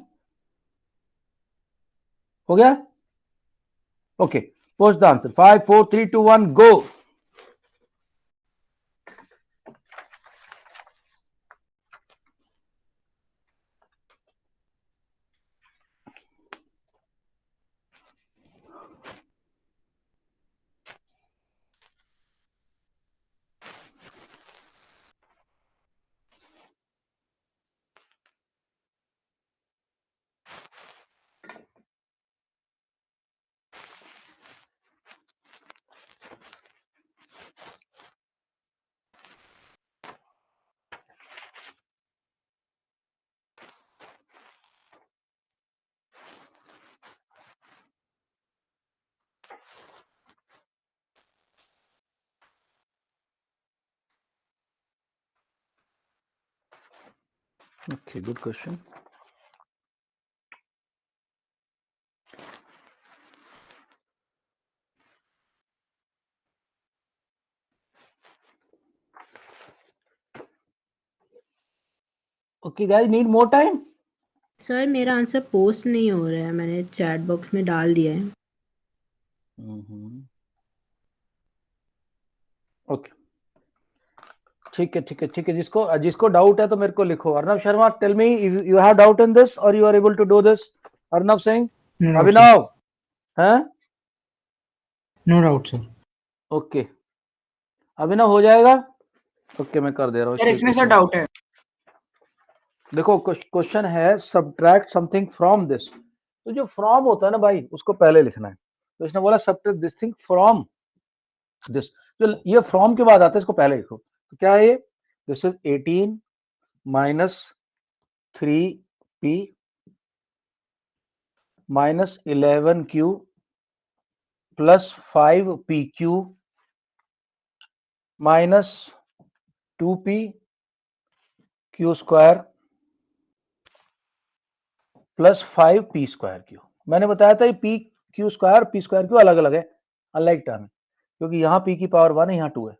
[SPEAKER 1] हो गया? Okay, post the answer. 5 4 3 2 1 go. Okay, good question. Okay, guys, need more time?
[SPEAKER 9] Sir मेरा आंसर पोस्ट नहीं हो रहा है, मैंने चैट बॉक्स में डाल दिया है।
[SPEAKER 1] ओके, ठीक है ठीक है ठीक है। जिसको जिसको डाउट है तो मेरे को लिखो। Arnab Sharma, tell me you have doubt in this और you are able to do this. Arnab Singh, Abhinav, हैं?
[SPEAKER 7] No doubt sir.
[SPEAKER 1] Okay, Abhinav हो जाएगा। ओके, मैं कर दे रहा हूँ।
[SPEAKER 8] सर इसमें सर डाउट है।
[SPEAKER 1] देखो क्वेश्चन है सब्ट्रैक्ट समथिंग फ्रॉम दिस, तो जो फ्रॉम होता है ना भाई उसको पहले लिखना है। तो इसने बोला subtract this thing from this, जो ये फ्रॉम के बाद आता है इसको पहले लिखो। तो क्या है ये? This is 18 minus 3p minus 11q plus 5pq minus 2p q square plus 5p²q। मैंने बताया था ये p q square p² q अलग अलग है, अनलाइक टर्म है, क्योंकि यहाँ p की पावर 1 है, यहाँ 2 है।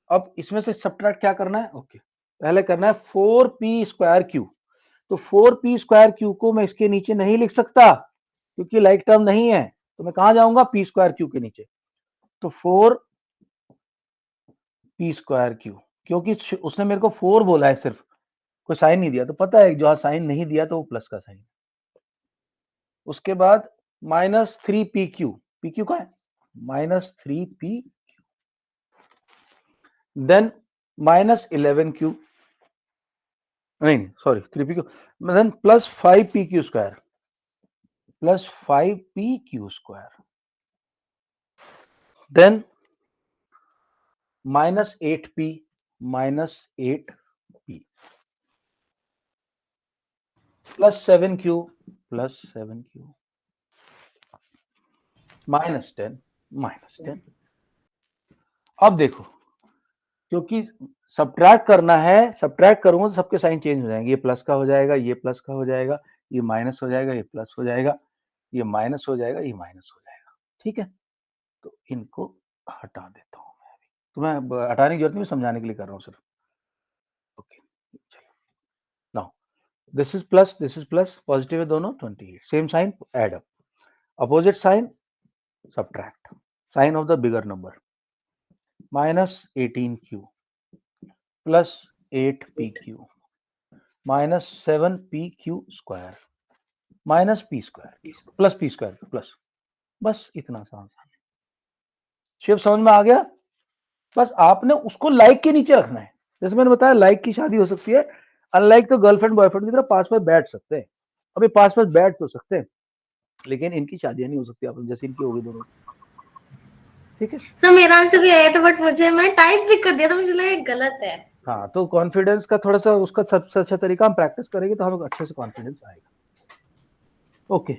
[SPEAKER 1] अब इसमें से सब्ट्रैक्ट क्या करना है? ओके, पहले करना है 4p स्क्वायर क्यू। तो 4p स्क्वायर क्यू को मैं इसके नीचे नहीं लिख सकता क्योंकि लाइक टर्म नहीं है, तो मैं कहां जाऊंगा? p स्क्वायर क्यू के नीचे। तो 4p स्क्वायर क्यू, क्योंकि उसने मेरे को 4 बोला है, सिर्फ कोई साइन नहीं दिया, तो पता है जो साइन नहीं दिया तो वो प्लस का साइन। उसके बाद माइनस 3pq, pq का है minus 3p, then minus 11q, नहीं sorry 3pq, then plus 5pq square, plus 5pq square, then minus 8p, minus 8p, plus 7q, plus 7q, minus 10, minus 10। अब देखो, क्योंकि सब्ट्रैक्ट करना है, सब्ट्रैक्ट करूंगा तो सबके साइन चेंज हो जाएंगे, ये प्लस का हो जाएगा, ये प्लस का हो जाएगा, ये माइनस हो जाएगा, ये प्लस हो जाएगा, ये माइनस हो जाएगा, ये माइनस हो जाएगा। ठीक है, तो इनको हटा देता हूं मैं अभी, तो मैं हटाने की जरूरत नहीं, समझाने के लिए कर रहा हूं सिर्फ। ओके, चलो now this is plus, positive है दोनों, 28, same sign, add up, opposite sign subtract, sign of the bigger number, minus 18q plus 8pq minus 7pq square minus p square plus p square plus, बस इतना सा आसान है। शिव समझ में आ गया? बस आपने उसको लाइक के नीचे रखना है। जैसे मैंने बताया, लाइक की शादी हो सकती है, अनलाइक तो गर्लफ्रेंड बॉयफ्रेंड की तरह पास में बैठ सकते हैं। अभी पास में बैठ तो सकते हैं, लेकिन इनकी शादियां नहीं हो सकती आप जैसे इनकी होगी दोनों। ठीक है
[SPEAKER 5] सर मेरा आंसर भी आया था, बट मुझे मैं टाइप भी कर दिया था, मुझे लगा गलत है।
[SPEAKER 1] हाँ, तो कॉन्फिडेंस का थोड़ा सा, उसका सबसे अच्छा तरीका हम प्रैक्टिस करेंगे तो हमें अच्छे से कॉन्फिडेंस आएगा। ओके,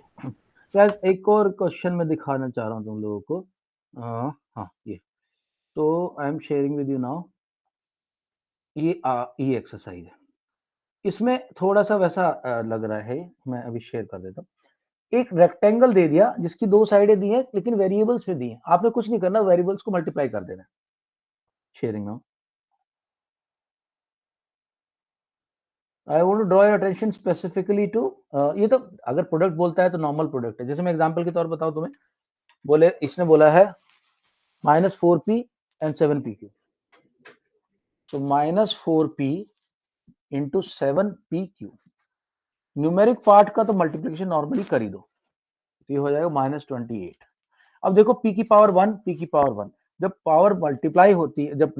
[SPEAKER 1] गाइस एक और क्वेश्चन मैं दिखाना चाह रहा हूँ तुम लोगों को। हाँ ये, तो I am sharing with you now, ये एक्सरसाइज है, इसमें थोड़ा सा वैसा लग रहा है, मैं अभी शेयर कर देता हूँ। एक रेक्टेंगल दे दिया जिसकी दो साइडें दी हैं लेकिन वेरिएबल्स में दी हैं, आपने कुछ नहीं करना, वेरिएबल्स को मल्टीप्लाई कर देना। Sharing now, I want to draw your attention specifically to, ये तो अगर प्रोडक्ट बोलता है तो नॉर्मल प्रोडक्ट है। जैसे मैं एग्जांपल के तौर पर बताऊं तुम्हें, बोले इसने बोला है माइनस 4p एंड 7pq, तो minus 4p into 7pq, numeric part का तो मल्टीप्लीकेशन नॉर्मली कर ही दो, तो ये हो जाएगा माइनस 28। अब देखो p की पावर 1, p की पावर 1, जब पावर मल्टीप्लाई होती है, जब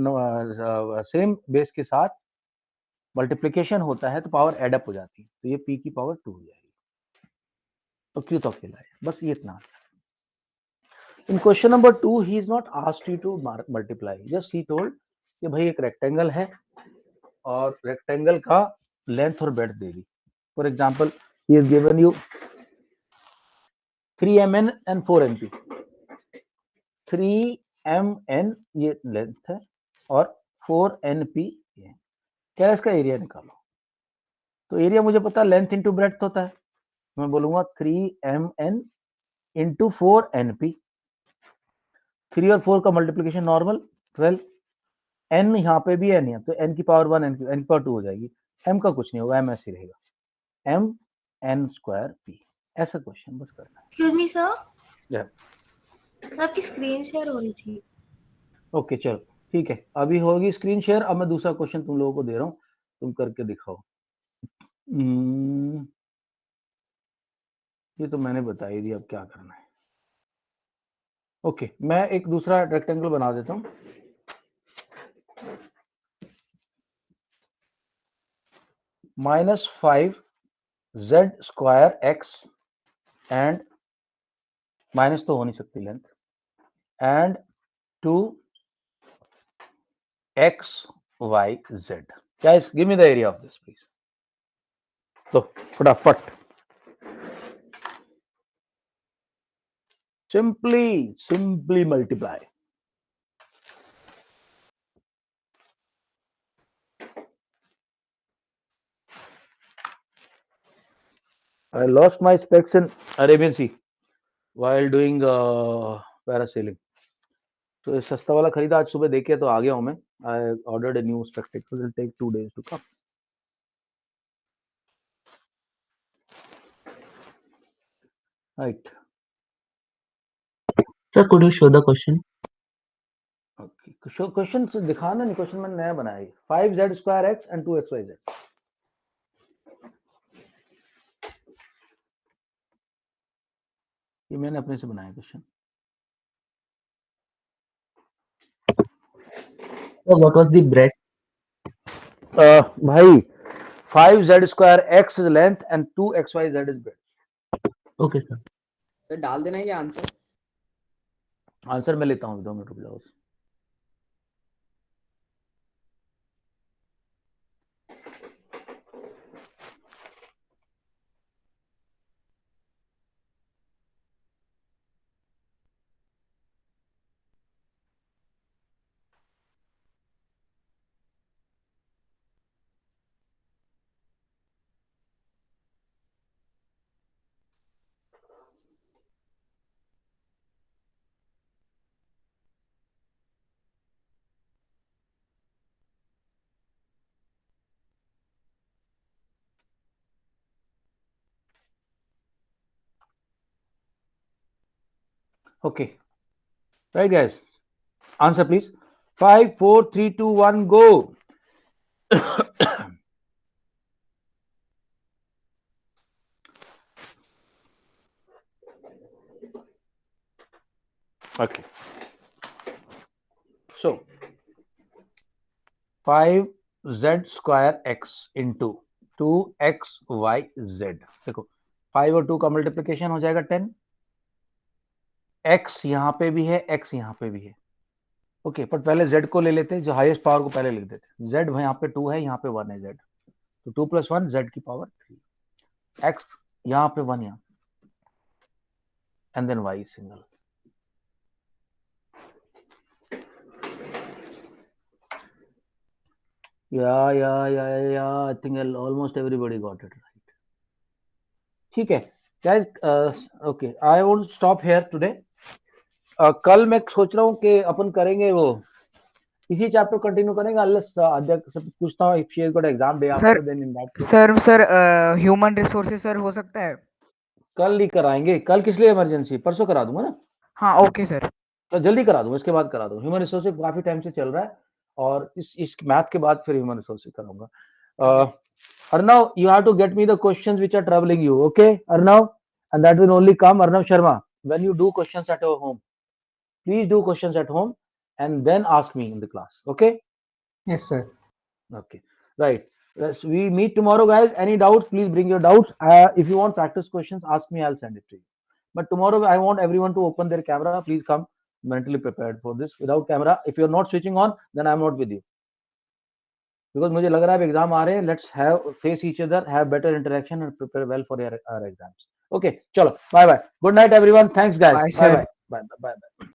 [SPEAKER 1] सेम बेस के साथ मल्टीप्लिकेशन होता है तो पावर एड अप हो जाती है, तो ये p की पावर 2 हो जाएगी। तो q तो अकेला है, बस ये इतना। In question number 2 he is not asked you to multiply, just he told कि भाई एक रेक्टेंगल है और रेक्टेंगल का लेंथ और breadth they the. For example he has given you 3mn and 4np, 3mn ये लेंथ है और 4np ये, क्या है इसका एरिया निकालो। तो एरिया मुझे पता लेंथ इंटू ब्रेड्थ होता है, मैं बोलूंगा 3mn इंटू 4np, 3 और 4 का मल्टीप्लीकेशन नॉर्मल 12, n यहाँ पे भी n है तो n की पावर 1 n की पावर 2 हो जाएगी, m का कुछ नहीं होगा, m ऐसे रहेगा, m n स्क्वायर p। ऐसा क्वेश्चन बस करना है।
[SPEAKER 5] Excuse me sir,
[SPEAKER 1] Yeah.
[SPEAKER 5] आपकी स्क्रीन शेयर हो रही थी।
[SPEAKER 1] ओके चलो ठीक है, अभी होगी स्क्रीन शेयर। अब मैं दूसरा क्वेश्चन तुम लोगों को दे रहा हूँ, तुम करके दिखाओ। ये तो मैंने बता ही दिया, अब क्या करना है। ओके, मैं एक दूसरा रेक्टेंगल बना देता हूँ। -5 z square x and minus तो हो नहीं सकती length, and 2 x y z। Guys give me the area of this please. तो फटाफट, simply multiply। I lost my specs in Arabian Sea while doing parasailing. तो ये सस्ता वाला खरीदा आज सुबह, देखे तो आ गया हूँ मैं. I ordered a new spectacle, will take 2 days to come. Right.
[SPEAKER 6] Sir, could you show the question?
[SPEAKER 1] Okay, question दिखाना नहीं, क्वेश्चन मैंने नया बनाया है. 5z² x and 2xyz. ये मैंने अपने से बनाया question.
[SPEAKER 6] Sir, what was the breadth?
[SPEAKER 1] भाई 5z² x is length and 2xyz is breadth.
[SPEAKER 6] Okay, sir.
[SPEAKER 4] Sir डाल देना ये आंसर.
[SPEAKER 1] आंसर मैं लेता हूँ, 2 मिनट रुक जाओ. Okay. Right, guys. Answer, please. 5, 4, 3, 2, 1, go. Okay. So, 5z² x into 2xyz. देखो 5 और 2 का मल्टीप्लिकेशन हो जाएगा 10. x यहाँ पे भी है, x यहाँ पे भी है. ओके, पर पहले z को ले लेते हैं, जो हाईएस्ट पावर को पहले लिख देते हैं. z यहाँ पे 2 है, यहाँ पे 1 है z. तो 2 + 1 z की पावर 3. x यहाँ पे 1 यहाँ, and then y single. Yeah. I think almost everybody got it right. ठीक है guys. Okay, I won't stop here today. कल मैं सोच रहा हूँ कि अपन करेंगे वो इसी चैप्टर कंटिन्यू करेंगे, अनलेस अध्यक्ष से पूछता हूँ if she has got exam day after, then in that case.
[SPEAKER 8] Sir human resources sir हो सकता है.
[SPEAKER 1] कल ही कराएंगे. कल किस लिए इमरजेंसी? परसों करा दूंगा ना.
[SPEAKER 8] हाँ ओके सर.
[SPEAKER 1] तो जल्दी करा दूंगा, इसके बाद करा दूंगा. ह्यूमन रिसोर्सेज काफी टाइम से चल रहा है, और इस मैथ के बाद फिर ह्यूमन रिसोर्सेज कराऊंगा. Arnav, you have to get me the questions which are troubling you, okay Arnav? And that will only come, Arnav Sharma, when you do questions at your home. Please do questions at home and then ask me in the class, okay?
[SPEAKER 7] Yes, sir.
[SPEAKER 1] Okay, right. We meet tomorrow, guys. Any doubts, please bring your doubts. If you want practice questions, ask me, I'll send it to you. But tomorrow I want everyone to open their camera. Please come mentally prepared for this. Without camera, if you're not switching on, then I'm not with you. Because मुझे लग रहा है exam आ रहे हैं. Let's have face each other, have better interaction and prepare well for our exams. Okay, चलो, bye bye. Good night everyone. Thanks guys.
[SPEAKER 8] Bye,
[SPEAKER 1] Bye
[SPEAKER 8] sir.
[SPEAKER 1] bye. Bye bye.